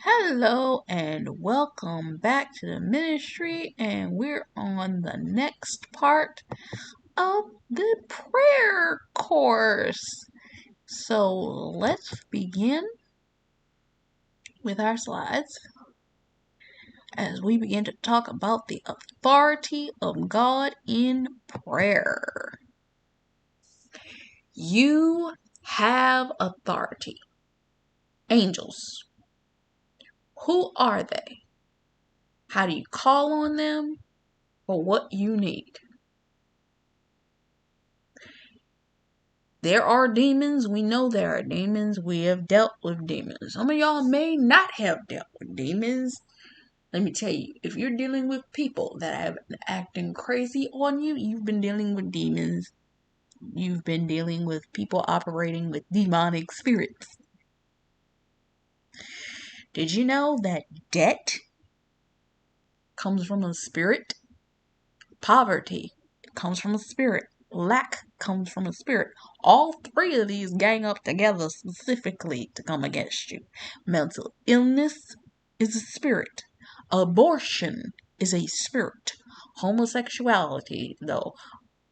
Hello and welcome back to the ministry, and we're on the next part of the prayer course. So let's begin with our slides as we begin to talk about the authority of God in prayer. You have authority. Angels. Who are they? How do you call on them? For what you need? There are demons. We know there are demons. We have dealt with demons. Some of y'all may not have dealt with demons. Let me tell you, if you're dealing with people that have been acting crazy on you, you've been dealing with demons. You've been dealing with people operating with demonic spirits. Did you know that debt comes from a spirit? Poverty comes from a spirit. Lack comes from a spirit. All three of these gang up together specifically to come against you. Mental illness is a spirit. Abortion is a spirit. Homosexuality, though,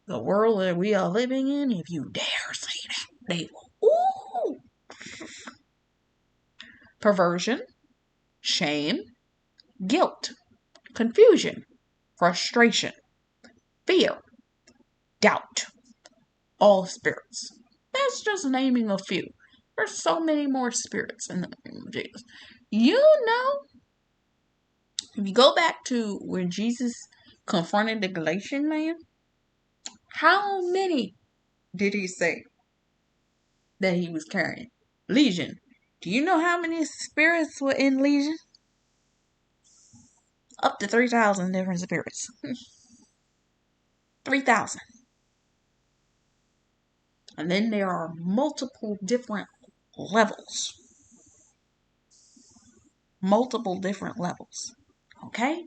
the world that we are living in, if you dare say that, they will. Ooh! Perversion, shame, guilt, confusion, frustration, fear, doubt. All spirits. That's just naming a few. There's so many more spirits in the name of Jesus. You know, if you go back to when Jesus confronted the Galatian man, how many did he say that he was carrying? Legion. Do you know how many spirits were in Legion? Up to 3,000 different spirits. 3,000. And then there are multiple different levels. Multiple different levels. Okay?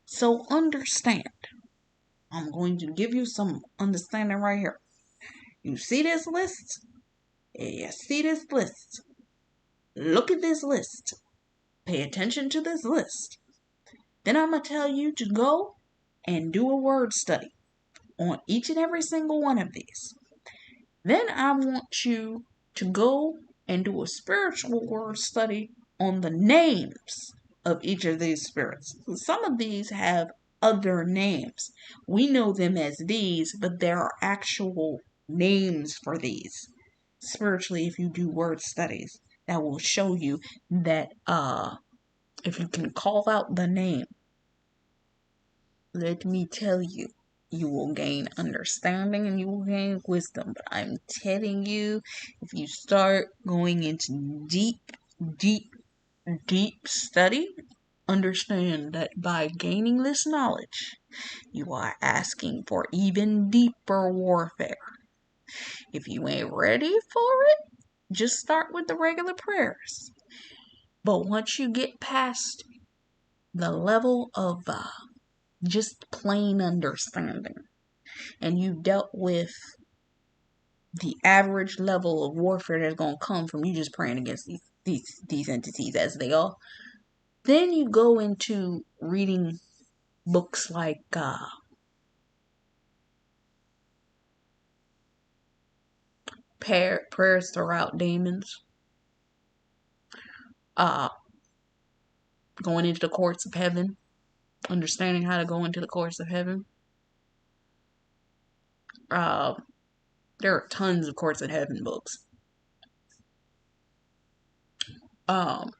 So understand. I'm going to give you some understanding right here. You see this list? You see this list. Look at this list. Pay attention to this list. Then I'm going to tell you to go and do a word study on each and every single one of these. Then I want you to go and do a spiritual word study on the names of each of these spirits. Some of these have other names. We know them as these, but there are actual names for these. Spiritually, if you do word studies, that will show you that if you can call out the name, let me tell you, you will gain understanding and you will gain wisdom. But I'm telling you, if you start going into deep study, understand that by gaining this knowledge, you are asking for even deeper warfare. If you ain't ready for it, just start with the regular prayers. But once you get past the level of just plain understanding, and you dealt with the average level of warfare that's going to come from you just praying against these entities as they are, then you go into reading books like Prayers Throughout Demons, going into the courts of heaven, understanding how to go into the courts of heaven. There are tons of courts of heaven books. But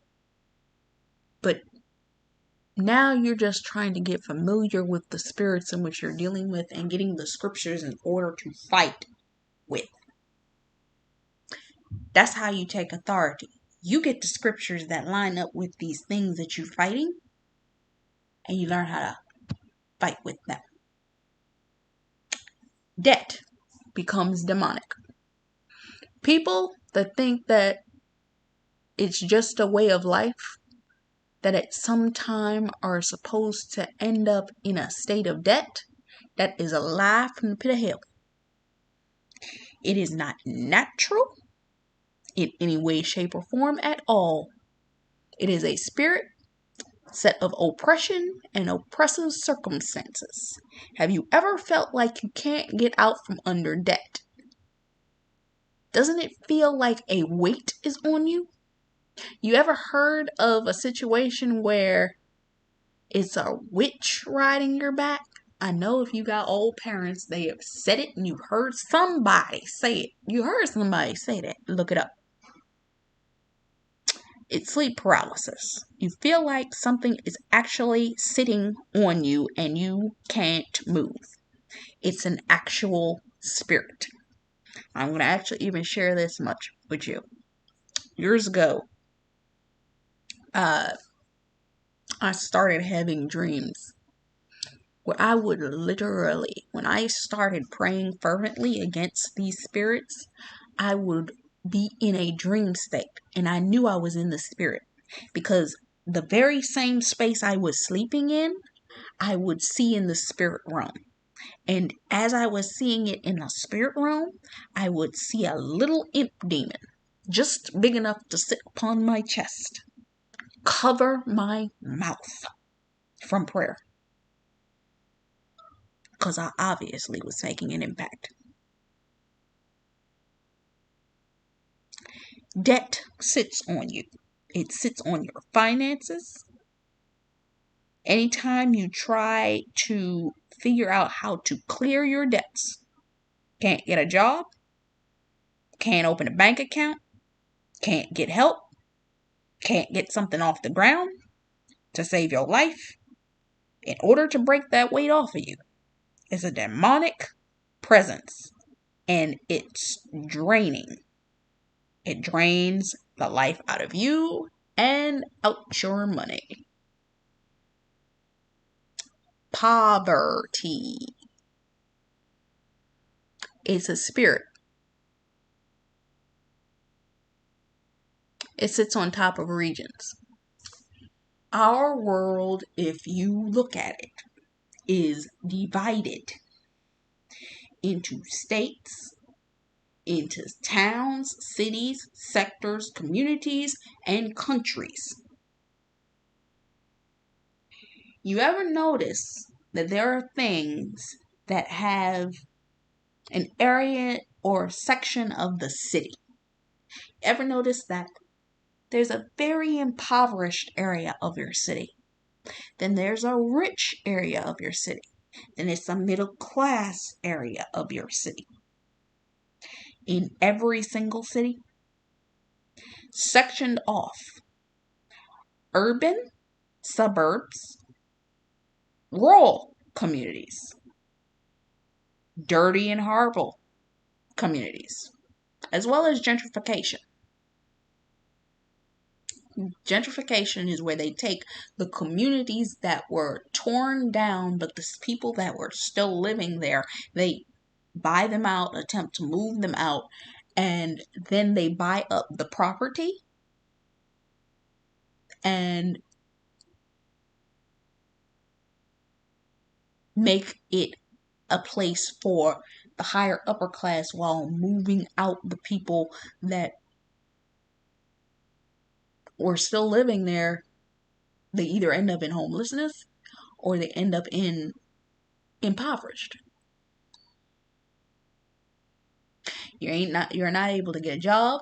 now you're just trying to get familiar with the spirits in which you're dealing with and getting the scriptures in order to fight with. That's how you take authority. You get the scriptures that line up with these things that you're fighting, and you learn how to fight with them. Debt becomes demonic. People that think that it's just a way of life, that at some time are supposed to end up in a state of debt, that is a lie from the pit of hell. It is not natural in any way, shape, or form at all It is a spirit set of oppression and oppressive circumstances. Have you ever felt like you can't get out from under debt? Doesn't it feel like a weight is on you? You ever heard of a situation where it's a witch riding your back? I know if you got old parents, they have said it and you've heard somebody say it. You heard somebody say that. Look it up. It's sleep paralysis. You feel like something is actually sitting on you and you can't move. It's an actual spirit. I'm going to actually even share this much with you. Years ago, I started having dreams where I would literally, when I started praying fervently against these spirits, I would be in a dream state and I knew I was in the spirit because the very same space I was sleeping in, I would see in the spirit realm. And as I was seeing it in the spirit realm, I would see a little imp demon, just big enough to sit upon my chest, cover my mouth from prayer. Because I obviously was making an impact. Debt sits on you. It sits on your finances. Anytime you try to figure out how to clear your debts, can't get a job, can't open a bank account, can't get help, can't get something off the ground to save your life, in order to break that weight off of you, it's a demonic presence and it's draining. It drains the life out of you and out your money. Poverty. It's a spirit. It sits on top of regions. Our world, if you look at it, is divided into states, into towns, cities, sectors, communities, and countries. You ever notice that there are things that have an area or section of the city? Ever notice that there's a very impoverished area of your city? Then there's a rich area of your city. Then it's a middle class area of your city. In every single city, sectioned off: urban, suburbs, rural communities, dirty and horrible communities, as well as gentrification. Gentrification is where they take the communities that were torn down, but the people that were still living there, they buy them out, attempt to move them out, and then they buy up the property and make it a place for the higher upper class while moving out the people that were still living there. They either end up in homelessness or they end up in impoverished. You're not able to get a job.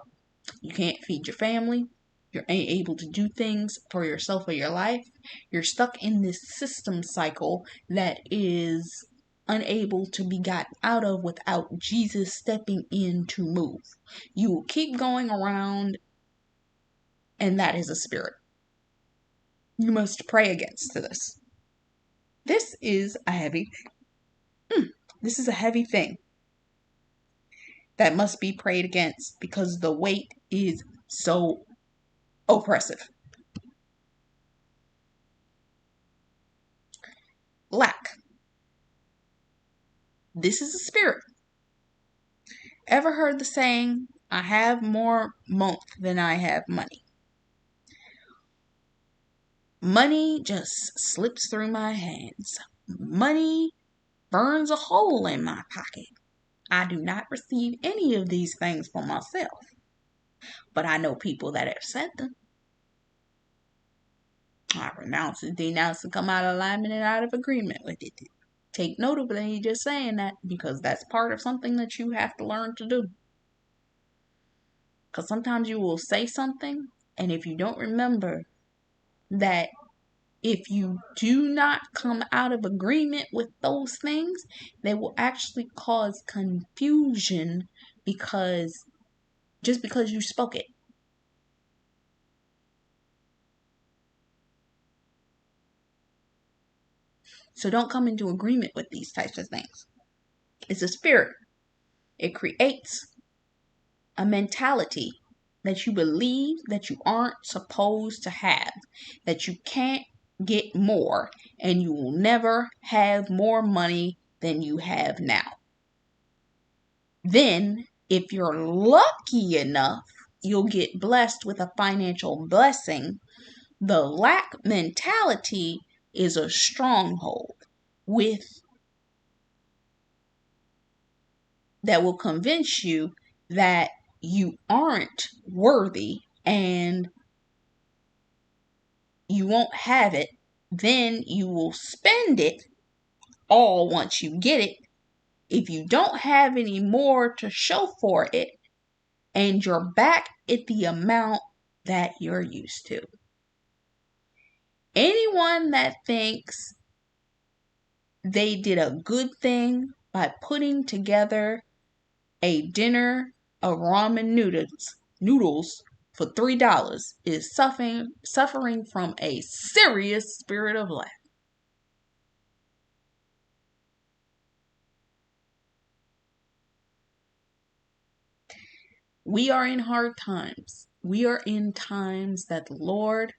You can't feed your family. You ain't able to do things for yourself or your life. You're stuck in this system cycle that is unable to be gotten out of without Jesus stepping in to move. You will keep going around, and that is a spirit. You must pray against this. This is a heavy This is a heavy thing that must be prayed against because the weight is so oppressive. Lack. This is a spirit. Ever heard the saying, I have more month than I have money? Money just slips through my hands. Money burns a hole in my pocket. I do not receive any of these things for myself, but I know people that have said them. I renounce and denounce and come out of alignment and out of agreement with it. Take note of it and you're just saying that because that's part of something that you have to learn to do. Because sometimes you will say something, and if you don't remember that if you do not come out of agreement with those things, they will actually cause confusion just because you spoke it. So don't come into agreement with these types of things. It's a spirit. It creates a mentality that you believe that you aren't supposed to have, that you can't get more, and you will never have more money than you have now. Then, if you're lucky enough, you'll get blessed with a financial blessing. The lack mentality is a stronghold that will convince you that you aren't worthy and you won't have it. Then you will spend it all once you get it. If you don't have any more to show for it, and you're back at the amount that you're used to. Anyone that thinks they did a good thing by putting together a dinner of ramen noodles for $3 is suffering from a serious spirit of lack. We are in hard times. We are in times that the Lord,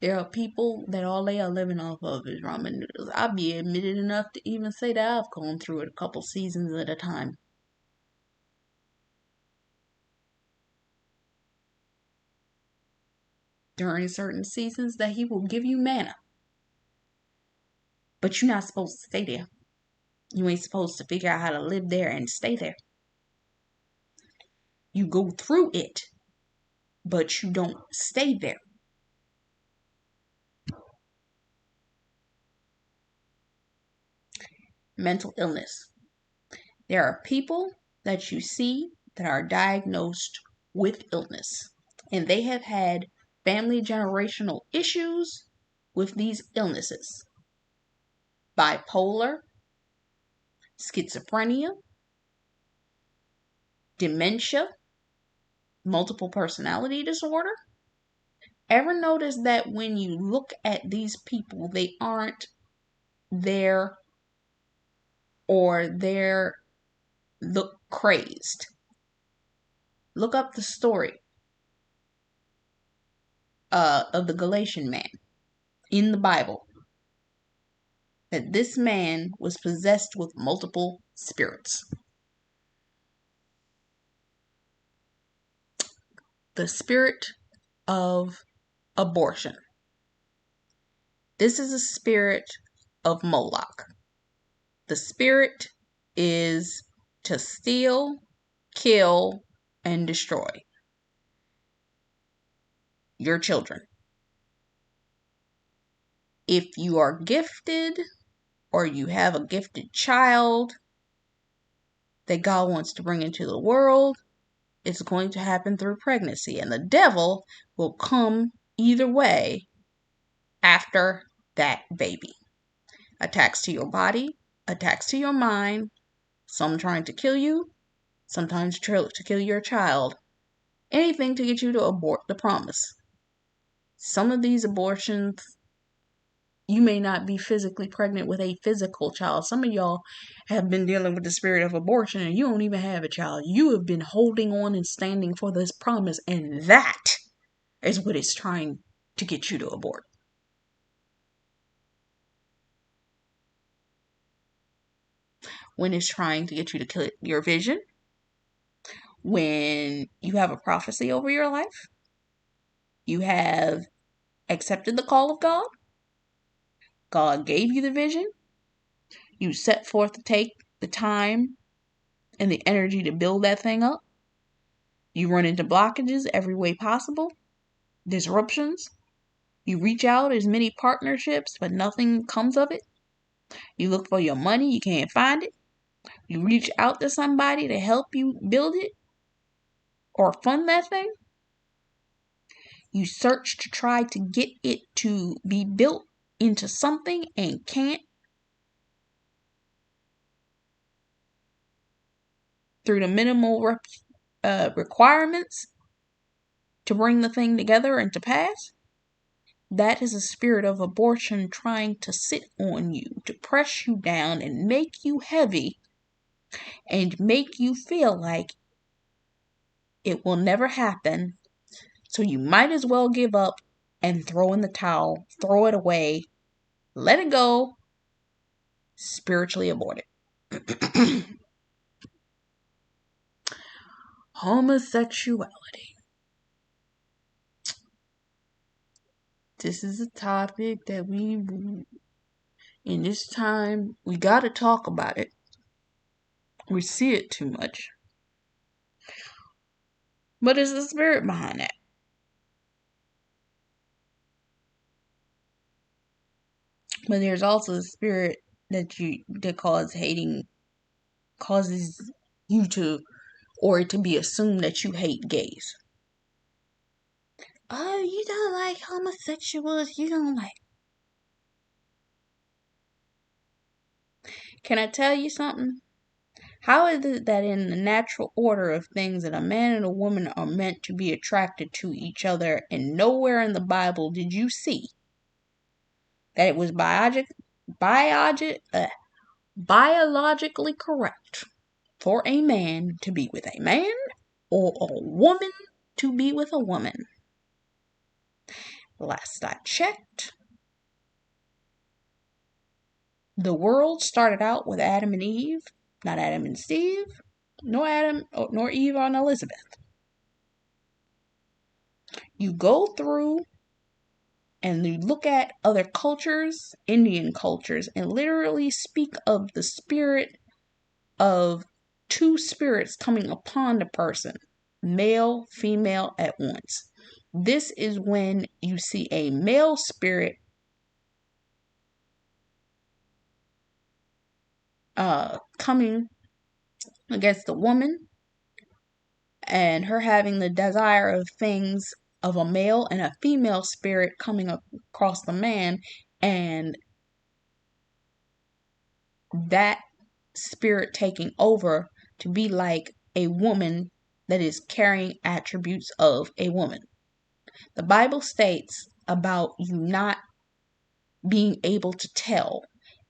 there are people that all they are living off of is ramen noodles. I'll be admitted enough to even say that I've gone through it a couple seasons at a time. During certain seasons that He will give you manna. But you're not supposed to stay there. You ain't supposed to figure out how to live there and stay there. You go through it, but you don't stay there. Mental illness. There are people that you see that are diagnosed with illness, and they have had family generational issues with these illnesses. Bipolar, schizophrenia, dementia, multiple personality disorder. Ever notice that when you look at these people, they aren't there or they're look crazed? Look up the story of the Galatian man in the Bible. That this man was possessed with multiple spirits. The spirit of abortion. This is a spirit of Moloch. The spirit is to steal, kill, and destroy your children. If you are gifted or you have a gifted child that God wants to bring into the world, it's going to happen through pregnancy. And the devil will come either way after that baby. Attacks to your body, attacks to your mind, some trying to kill you, sometimes to kill your child. Anything to get you to abort the promise. Some of these abortions, you may not be physically pregnant with a physical child. Some of y'all have been dealing with the spirit of abortion and you don't even have a child. You have been holding on and standing for this promise, and that is what it's trying to get you to abort. When it's trying to get you to kill your vision, when you have a prophecy over your life, you have accepted the call of God, God gave you the vision, you set forth to take the time and the energy to build that thing up, you run into blockages every way possible, disruptions, You reach out as many partnerships, but nothing comes of it. You look for your money, you can't find it. You reach out to somebody to help you build it or fund that thing. You search to try to get it to be built into something and can't through the minimal requirements to bring the thing together and to pass. That is a spirit of abortion trying to sit on you, to press you down and make you heavy and make you feel like it will never happen. So you might as well give up and throw in the towel, throw it away, let it go, spiritually abort it. Homosexuality. This is a topic that in this time, we gotta talk about it. We see it too much. But there's the spirit behind that. But there's also a spirit that causes you to, or to be assumed that you hate gays. Oh, you don't like homosexuals, you don't like. Can I tell you something? How is it that in the natural order of things that a man and a woman are meant to be attracted to each other, and nowhere in the Bible did you see that it was biologically correct for a man to be with a man or a woman to be with a woman? Last I checked, the world started out with Adam and Eve, not Adam and Steve, nor Eve and Elizabeth. You go through and you look at other cultures, Indian cultures, and literally speak of the spirit of two spirits coming upon the person, male, female at once. This is when you see a male spirit coming against the woman, and her having the desire of things of a male, and a female spirit coming across the man, and that spirit taking over to be like a woman that is carrying attributes of a woman. The Bible states about you not being able to tell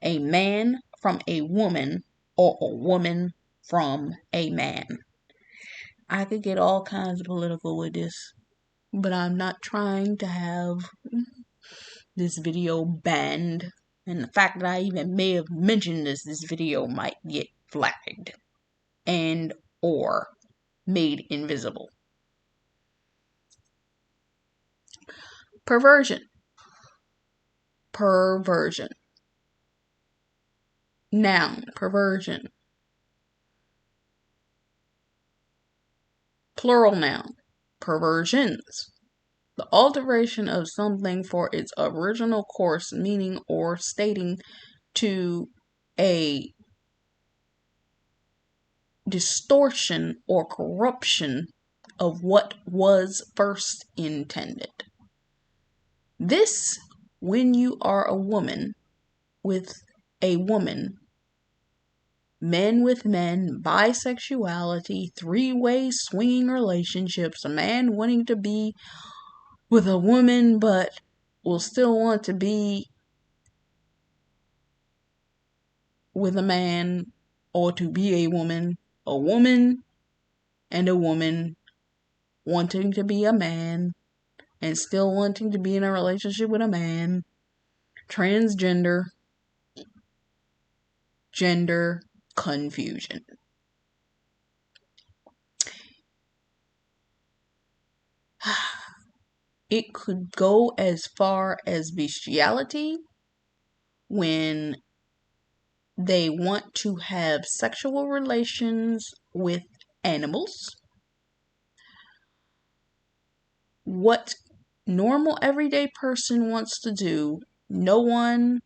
a man from a woman or a woman from a man. I could get all kinds of political with this, but I'm not trying to have this video banned. And the fact that I even may have mentioned this video might get flagged and or made invisible. Perversion. Noun, perversion. Plural noun, perversions. The alteration of something for its original course, meaning, or stating to a distortion or corruption of what was first intended. This, when you are a woman with a woman, men with men, bisexuality, three-way swinging relationships, a man wanting to be with a woman but will still want to be with a man, or to be a woman and a woman wanting to be a man and still wanting to be in a relationship with a man, transgender, gender confusion. It could go as far as bestiality when they want to have sexual relations with animals. What normal everyday person wants to do, no one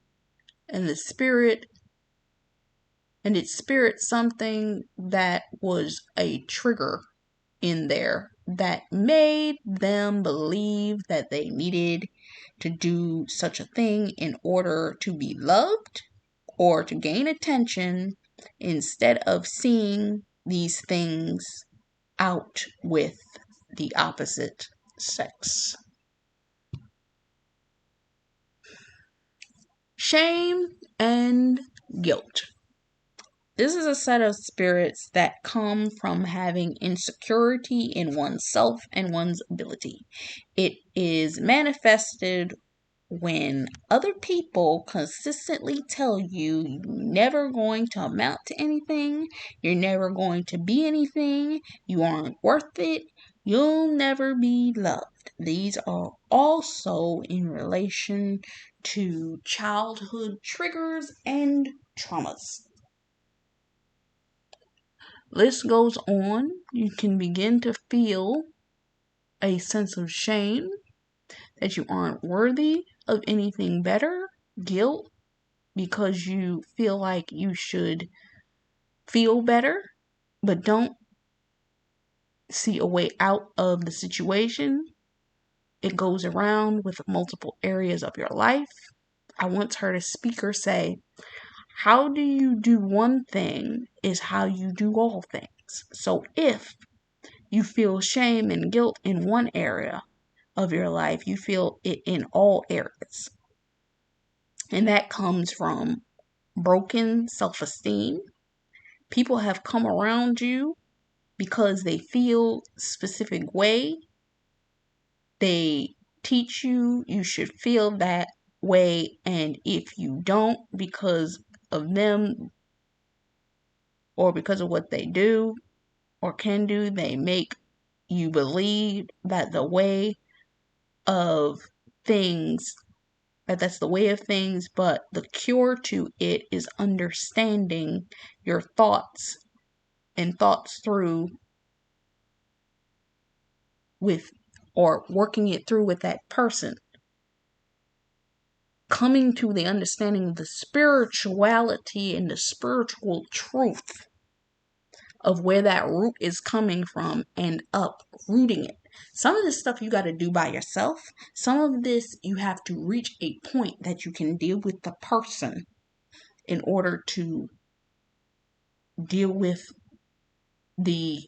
and the spirit and its spirit something that was a trigger in there that made them believe that they needed to do such a thing in order to be loved or to gain attention instead of seeing these things out with the opposite sex. Shame and guilt. This is a set of spirits that come from having insecurity in oneself and one's ability. It is manifested when other people consistently tell you you're never going to amount to anything, you're never going to be anything, you aren't worth it, you'll never be loved. These are also in relation to childhood triggers and traumas. List goes on. You can begin to feel a sense of shame that you aren't worthy of anything better, guilt because you feel like you should feel better, but don't see a way out of the situation. It goes around with multiple areas of your life. I once heard a speaker say, how do you do one thing is how you do all things. So if you feel shame and guilt in one area of your life, you feel it in all areas. And that comes from broken self-esteem. People have come around you because they feel a specific way. They teach you you should feel that way, and if you don't, because of them or because of what they do or can do, they make you believe that the way of things, that's the way of things, but the cure to it is understanding your thoughts and thoughts through with or working it through with that person. Coming to the understanding of the spirituality and the spiritual truth of where that root is coming from and uprooting it. Some of this stuff you got to do by yourself. Some of this you have to reach a point that you can deal with the person in order to deal with the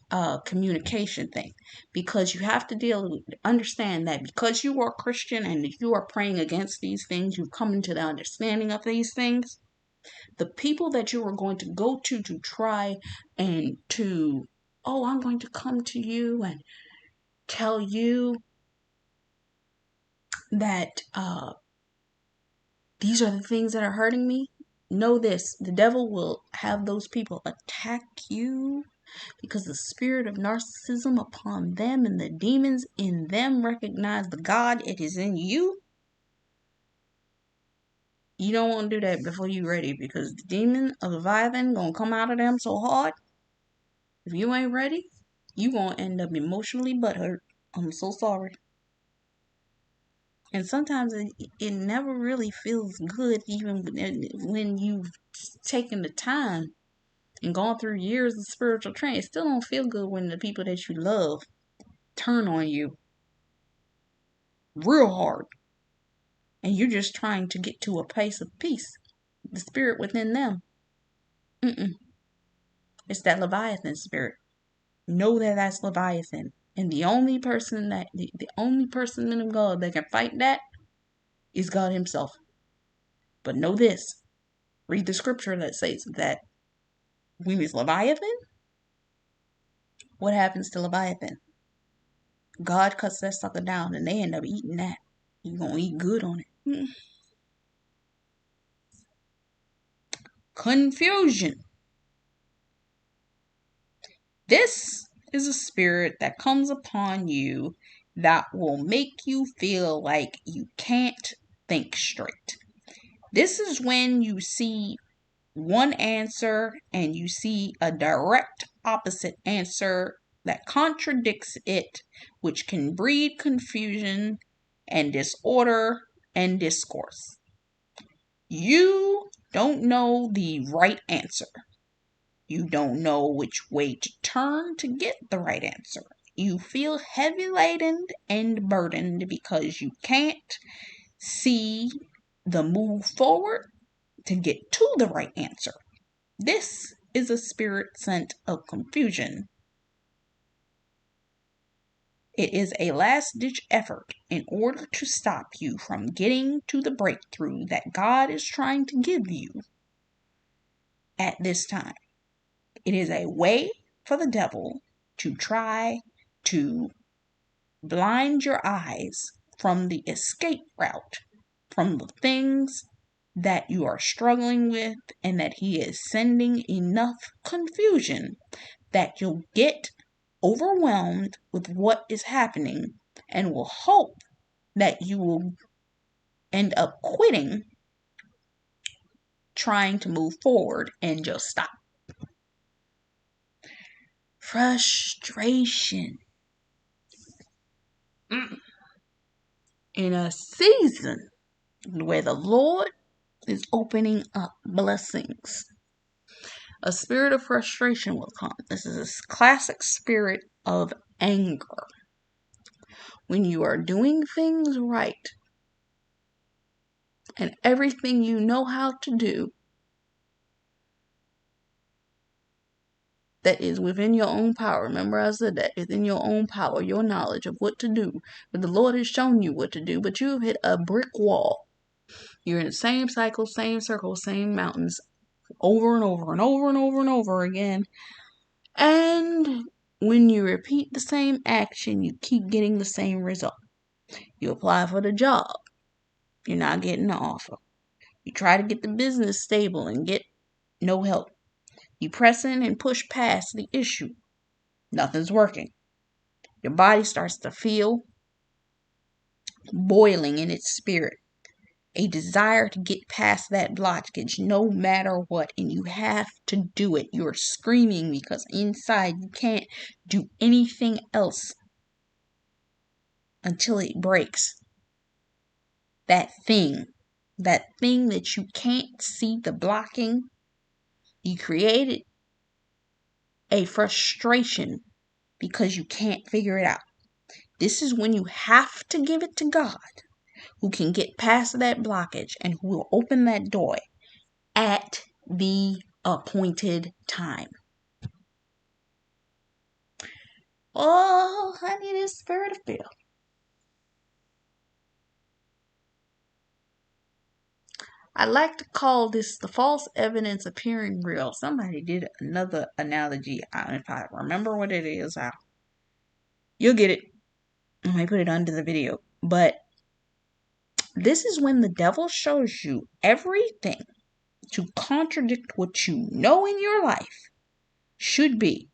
communication thing, because you have to understand that because you are Christian and you are praying against these things, you've come into the understanding of these things. The people that you are going to go to try and to, oh, I'm going to come to you and tell you that these are the things that are hurting me. Know this, the devil will have those people attack you because the spirit of narcissism upon them and the demons in them recognize the God it is in you. You don't want to do that before you're ready, because the demon of Leviathan gonna come out of them so hard. If you ain't ready, you gonna end up emotionally butthurt. I'm so sorry. And sometimes it never really feels good, even when you've taken the time and gone through years of spiritual training. It still don't feel good when the people that you love turn on you real hard. And you're just trying to get to a place of peace. The spirit within them. It's that Leviathan spirit. Know that that's Leviathan. And the only person in God that can fight that is God himself. But know this. Read the scripture that says that when it's Leviathan, what happens to Leviathan? God cuts that sucker down and they end up eating that. You're going to eat good on it. Confusion. This is a spirit that comes upon you that will make you feel like you can't think straight. This is when you see one answer and you see a direct opposite answer that contradicts it, which can breed confusion and disorder and discourse. You don't know the right answer. You don't know which way to turn to get the right answer. You feel heavy laden and burdened because you can't see the move forward to get to the right answer. This is a spirit scent of confusion. It is a last-ditch effort in order to stop you from getting to the breakthrough that God is trying to give you at this time. It is a way for the devil to try to blind your eyes from the escape route, from the things that you are struggling with, and that he is sending enough confusion that you'll get overwhelmed with what is happening and will hope that you will end up quitting trying to move forward and just stop. Frustration. In a season where the Lord is opening up blessings, a spirit of frustration will come. This is a classic spirit of anger. When you are doing things right and everything you know how to do that is within your own power. Remember I said that, within your own power, your knowledge of what to do. But the Lord has shown you what to do, but you've hit a brick wall. You're in the same cycle, same circle, same mountains, over and over and over and over and over again. And when you repeat the same action, you keep getting the same result. You apply for the job, you're not getting the offer. You try to get the business stable and get no help. You press in and push past the issue. Nothing's working. Your body starts to feel boiling in its spirit. A desire to get past that blockage no matter what. And you have to do it. You're screaming because inside you can't do anything else until it breaks. That thing that you can't see the blocking. You created a frustration because you can't figure it out. This is when you have to give it to God, who can get past that blockage and who will open that door at the appointed time. Oh, I need a spirit of fear. I like to call this the false evidence appearing real. Somebody did another analogy. If I remember what it is, you'll get it. I might put it under the video. But this is when the devil shows you everything to contradict what you know in your life should be.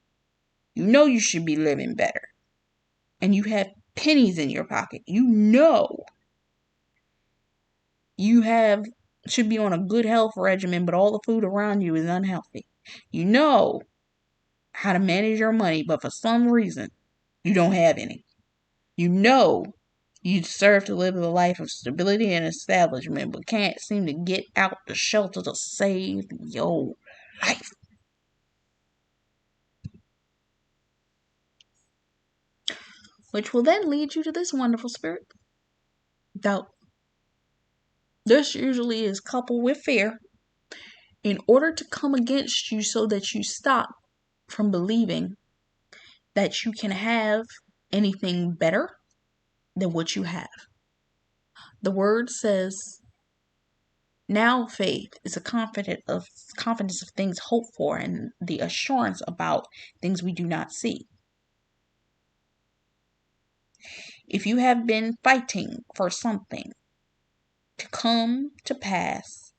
You know you should be living better. And you have pennies in your pocket. You know you should be on a good health regimen, but all the food around you is unhealthy. You know how to manage your money, but for some reason, you don't have any. You know you deserve to live a life of stability and establishment, but can't seem to get out the shelter to save your life. Which will then lead you to this wonderful spirit, doubt. This usually is coupled with fear in order to come against you so that you stop from believing that you can have anything better than what you have. The word says, now faith is a confidence of things hoped for and the assurance about things we do not see. If you have been fighting for something to come to pass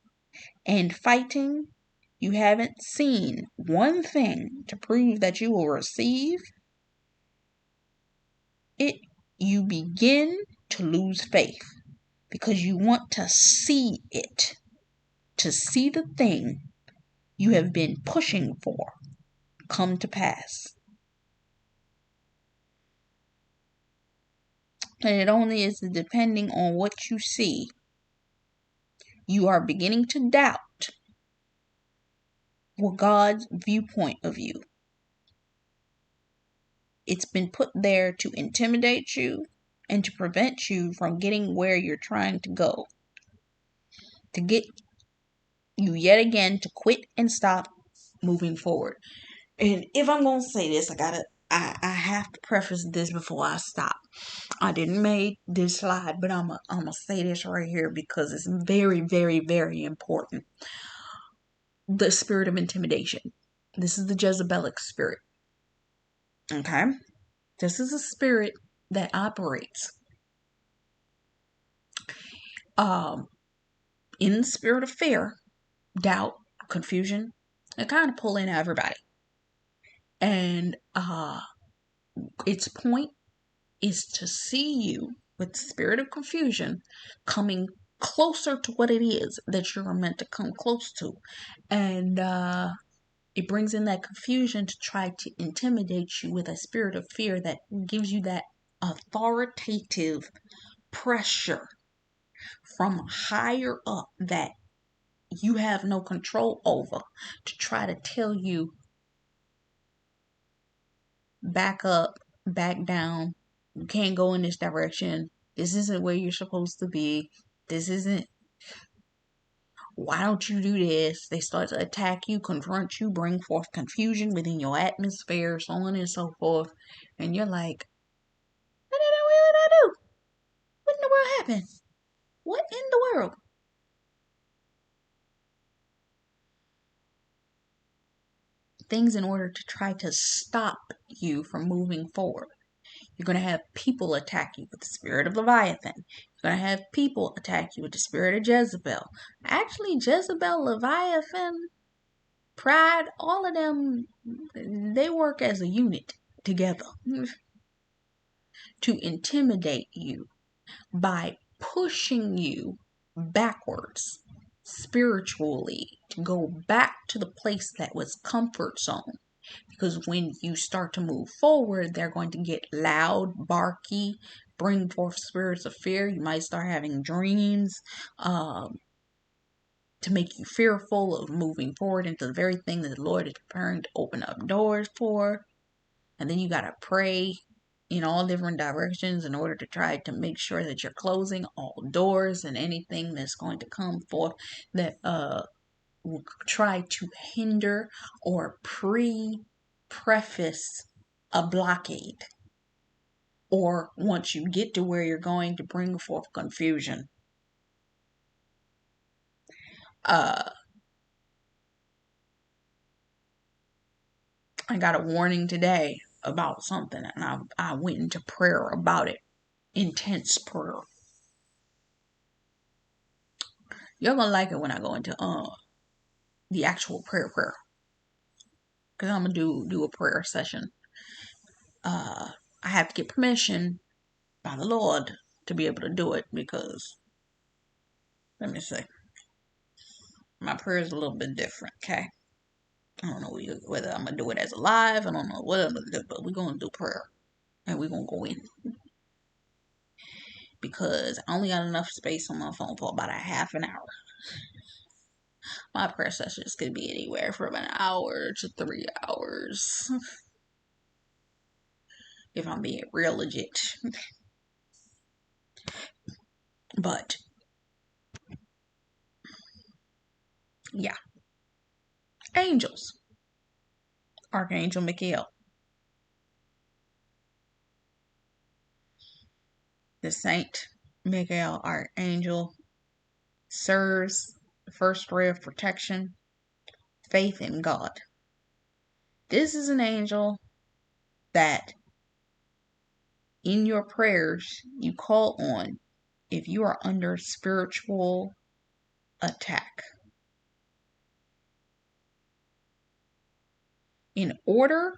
and fighting, you haven't seen one thing to prove that you will receive it, you begin to lose faith because you want to see it, to see the thing you have been pushing for come to pass. And it only is depending on what you see. You are beginning to doubt what God's viewpoint of you. It's been put there to intimidate you and to prevent you from getting where you're trying to go. To get you yet again to quit and stop moving forward. And if I'm going to say this, I have to preface this before I stop. I didn't make this slide, but I'm going to say this right here because it's very, very, very important. The spirit of intimidation. This is the Jezebelic spirit. Okay? This is a spirit that operates in the spirit of fear, doubt, confusion, and kind of pull in everybody. And its point is to see you with the spirit of confusion coming closer to what it is that you're meant to come close to. And it brings in that confusion to try to intimidate you with a spirit of fear that gives you that authoritative pressure from higher up that you have no control over, to try to tell you, back up, back down, you can't go in this direction, this isn't where you're supposed to be, this isn't, why don't you do this? They start to attack you, confront you, bring forth confusion within your atmosphere, so on and so forth. And you're like, what did I do? What in the world happened? What in the world? Things in order to try to stop you from moving forward. You're going to have people attack you with the spirit of Leviathan. You're going to have people attack you with the spirit of Jezebel. Actually, Jezebel, Leviathan, Pride, all of them, they work as a unit together to intimidate you by pushing you backwards spiritually, to go back to the place that was comfort zone. Because when you start to move forward, they're going to get loud, barky, bring forth spirits of fear. You might start having dreams to make you fearful of moving forward into the very thing that the Lord is preparing to open up doors for. And then you got to pray in all different directions in order to try to make sure that you're closing all doors and anything that's going to come forth that will try to hinder or preface a blockade, or once you get to where you're going, to bring forth confusion. I got a warning today about something, and I went into prayer about it. Intense prayer. You're gonna like it when I go into the actual prayer, because I'm gonna do a prayer session. I have to get permission by the Lord to be able to do it, because let me see, my prayer is a little bit different. Okay, I don't know whether I'm gonna do it as a live. I don't know what I'm gonna do, but we're gonna do prayer, and we're gonna go in, because I only got enough space on my phone for about a half an hour. My prayer sessions could be anywhere from an hour to 3 hours, if I'm being real legit. But yeah, angels. Archangel Michael. The Saint Michael Archangel serves the first ray of protection, faith in God. This is an angel that in your prayers you call on if you are under spiritual attack. In order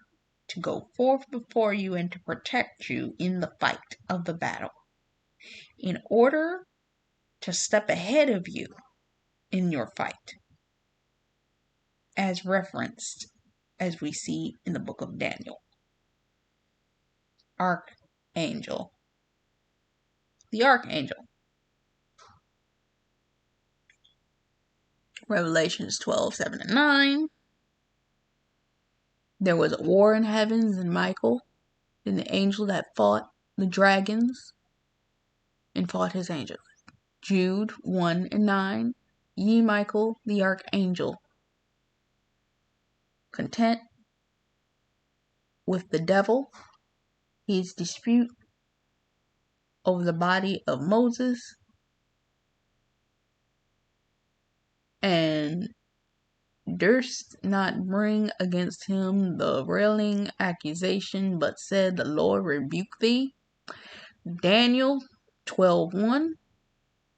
to go forth before you and to protect you in the fight of the battle. In order to step ahead of you in your fight. As referenced, as we see in the book of Daniel. Archangel the archangel. Revelations 12:7-9. There was a war in heavens, and Michael, and the angel that fought the dragons, and fought his angels. Jude 1:9. Ye Michael the archangel, content with the devil, his dispute over the body of Moses, and durst not bring against him the railing accusation, but said, The Lord rebuke thee. Daniel 12:1.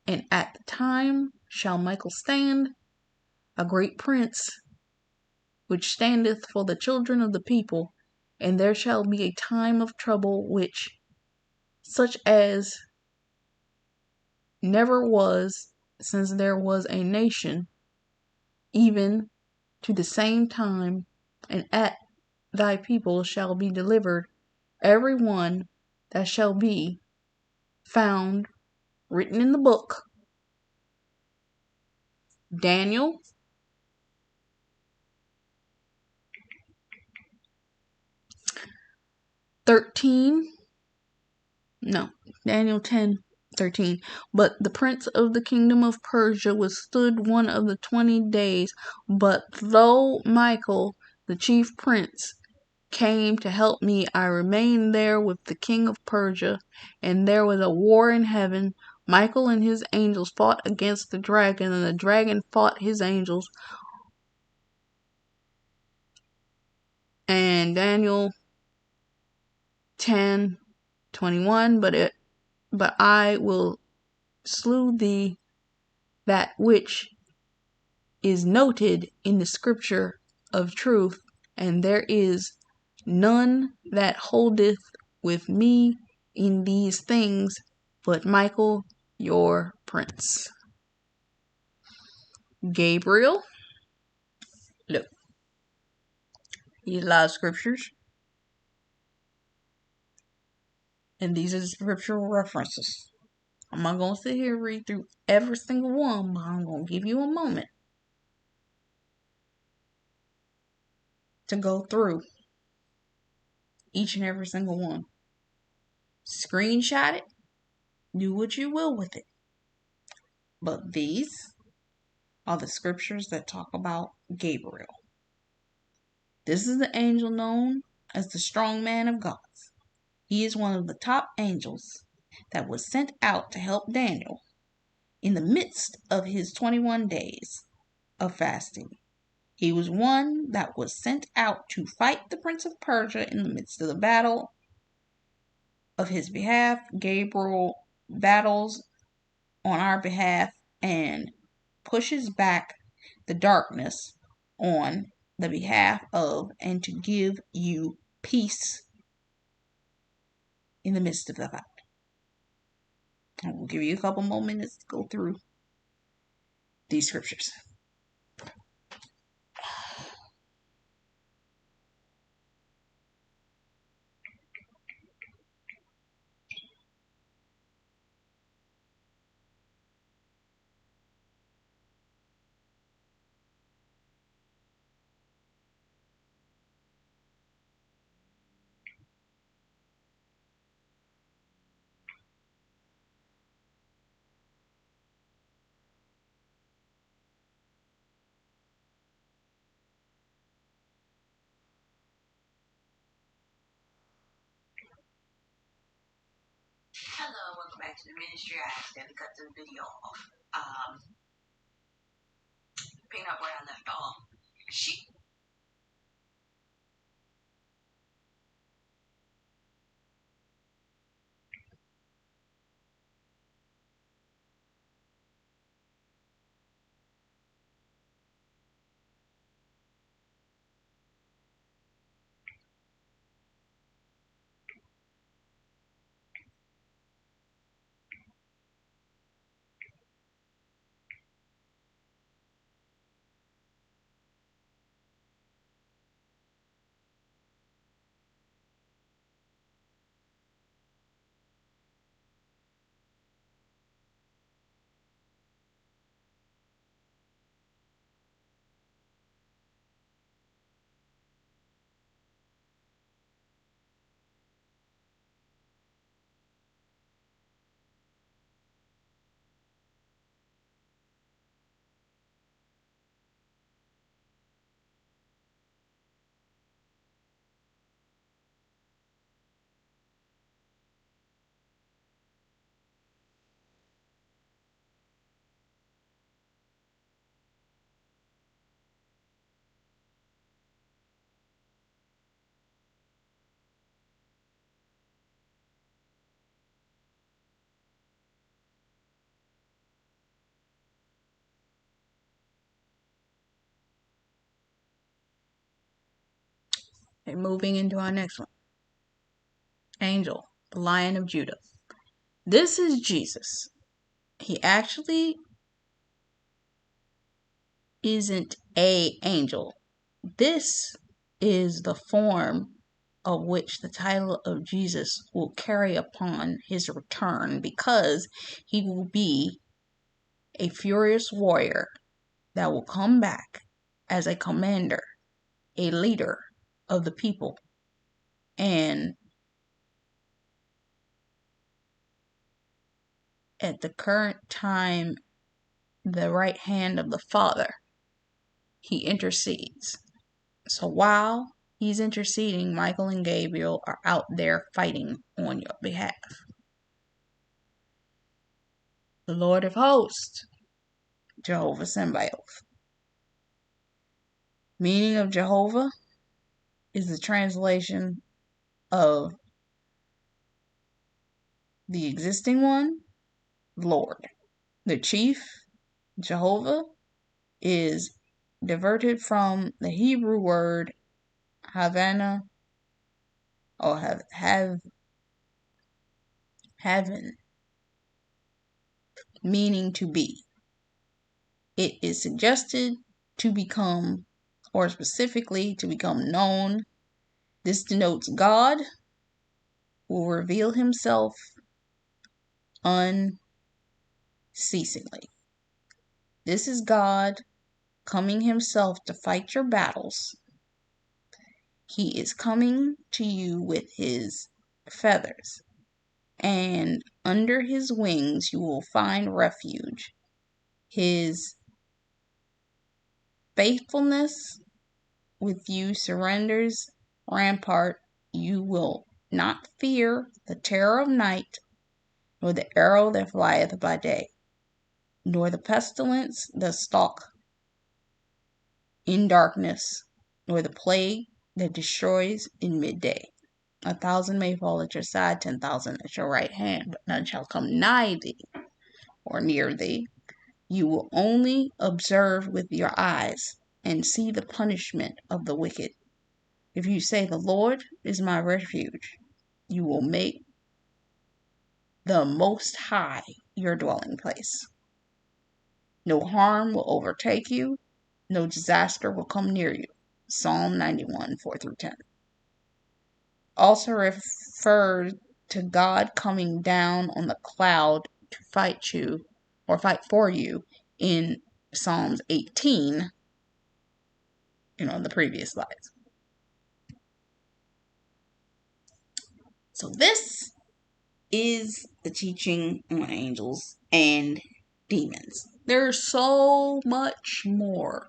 And at the time shall Michael stand, a great prince, which standeth for the children of the people, and there shall be a time of trouble which such as never was since there was a nation, even to the same time, and at thy people shall be delivered every one that shall be found written in the book. Daniel 13. No, Daniel 10:13. But the prince of the kingdom of Persia withstood one of the 20 days. But though Michael, the chief prince, came to help me, I remained there with the king of Persia, and there was a war in heaven. Michael and his angels fought against the dragon, and the dragon fought his angels. And Daniel 10:21. But I will slew thee that which is noted in the scripture of truth, and there is none that holdeth with me in these things, but Michael your prince. Gabriel. Look, these are a lot of scriptures, and these are the scriptural references. I'm not going to sit here and read through every single one, but I'm going to give you a moment to go through each and every single one. Screenshot it. Do what you will with it. But these are the scriptures that talk about Gabriel. This is the angel known as the strong man of God. He is one of the top angels that was sent out to help Daniel in the midst of his 21 days of fasting. He was one that was sent out to fight the prince of Persia in the midst of the battle of his behalf. Gabriel battles on our behalf and pushes back the darkness on the behalf of and to give you peace in the midst of the fight. I will give you a couple more minutes to go through these scriptures. Hello, welcome back to the ministry. I accidentally cut the video off. Picking up where I left off. And moving into our next one. Angel, the Lion of Judah. This is Jesus. He actually isn't a angel. This is the form of which the title of Jesus will carry upon his return, because he will be a furious warrior that will come back as a commander, a leader of the people, and at the current time, the right hand of the Father. He intercedes. So while he's interceding, Michael and Gabriel are out there fighting on your behalf. The Lord of Hosts, Jehovah Sabaoth. Meaning of Jehovah is the translation of the existing one, Lord. The chief, Jehovah, is diverted from the Hebrew word Havana, or heaven, meaning to be. It is suggested to become, or specifically to become known. This denotes God will reveal himself unceasingly. This is God coming himself to fight your battles. He is coming to you with his feathers, and under his wings you will find refuge. His faithfulness with you surrenders rampart. You will not fear the terror of night, nor the arrow that flieth by day, nor the pestilence that stalk in darkness, nor the plague that destroys in midday. 1,000 may fall at your side, 10,000 at your right hand, but none shall come nigh thee or near thee. You will only observe with your eyes and see the punishment of the wicked. If you say, the Lord is my refuge, you will make the Most High your dwelling place. No harm will overtake you, no disaster will come near you. Psalm 91, 4-10. Also refers to God coming down on the cloud to fight you, or fight for you, in Psalms 18, the previous slides. So this is the teaching on angels and demons. There's so much more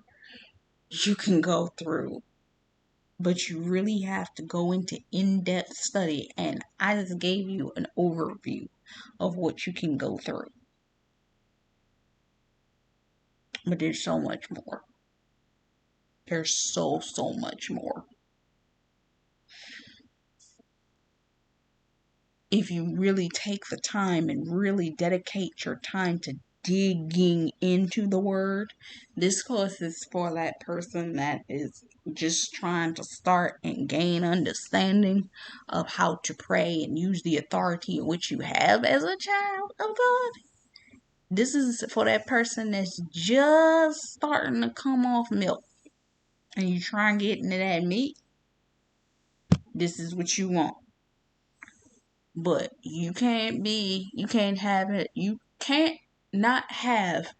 you can go through, but you really have to go into in-depth study, and I just gave you an overview of what you can go through. But there's so much more. There's so much more. If you really take the time and really dedicate your time to digging into the word, this course is for that person that is just trying to start and gain understanding of how to pray and use the authority in which you have as a child of God. This is for that person that's just starting to come off milk and you try and get into that meat. This is what you want. But you can't not have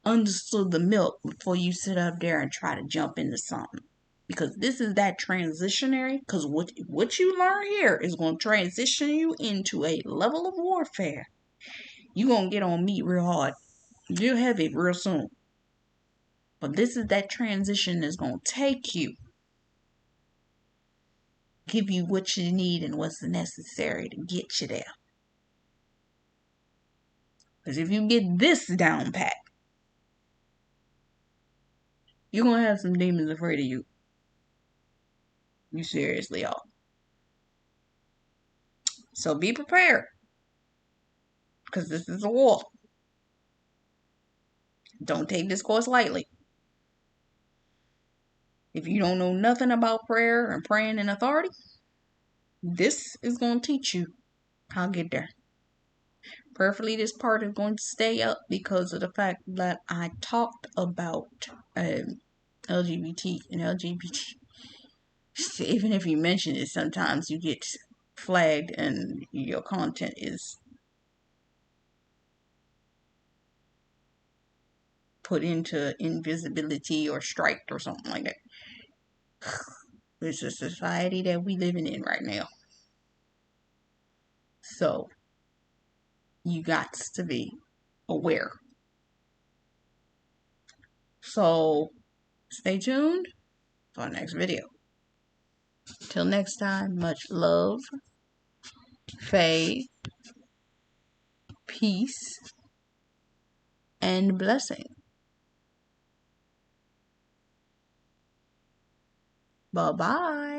understood the milk before you sit up there and try to jump into something. Because this is that transitionary, because what you learn here is going to transition you into a level of warfare. You're going to get on meat real hard. Real heavy real soon. But this is that transition that's going to take you, give you what you need and what's necessary to get you there. Because if you get this down pat, you're going to have some demons afraid of you. You seriously are. So be prepared. Because this is a war. Don't take this course lightly. If you don't know nothing about prayer and praying in authority, this is going to teach you how to get there. Prayerfully, this part is going to stay up because of the fact that I talked about LGBT and LGBT. Even if you mention it, sometimes you get flagged and your content is put into invisibility or striked or something like that. It's a society that we living in right now. So you got to be aware. So stay tuned for the next video. Till next time, much love, faith, peace, and blessing. Bye-bye.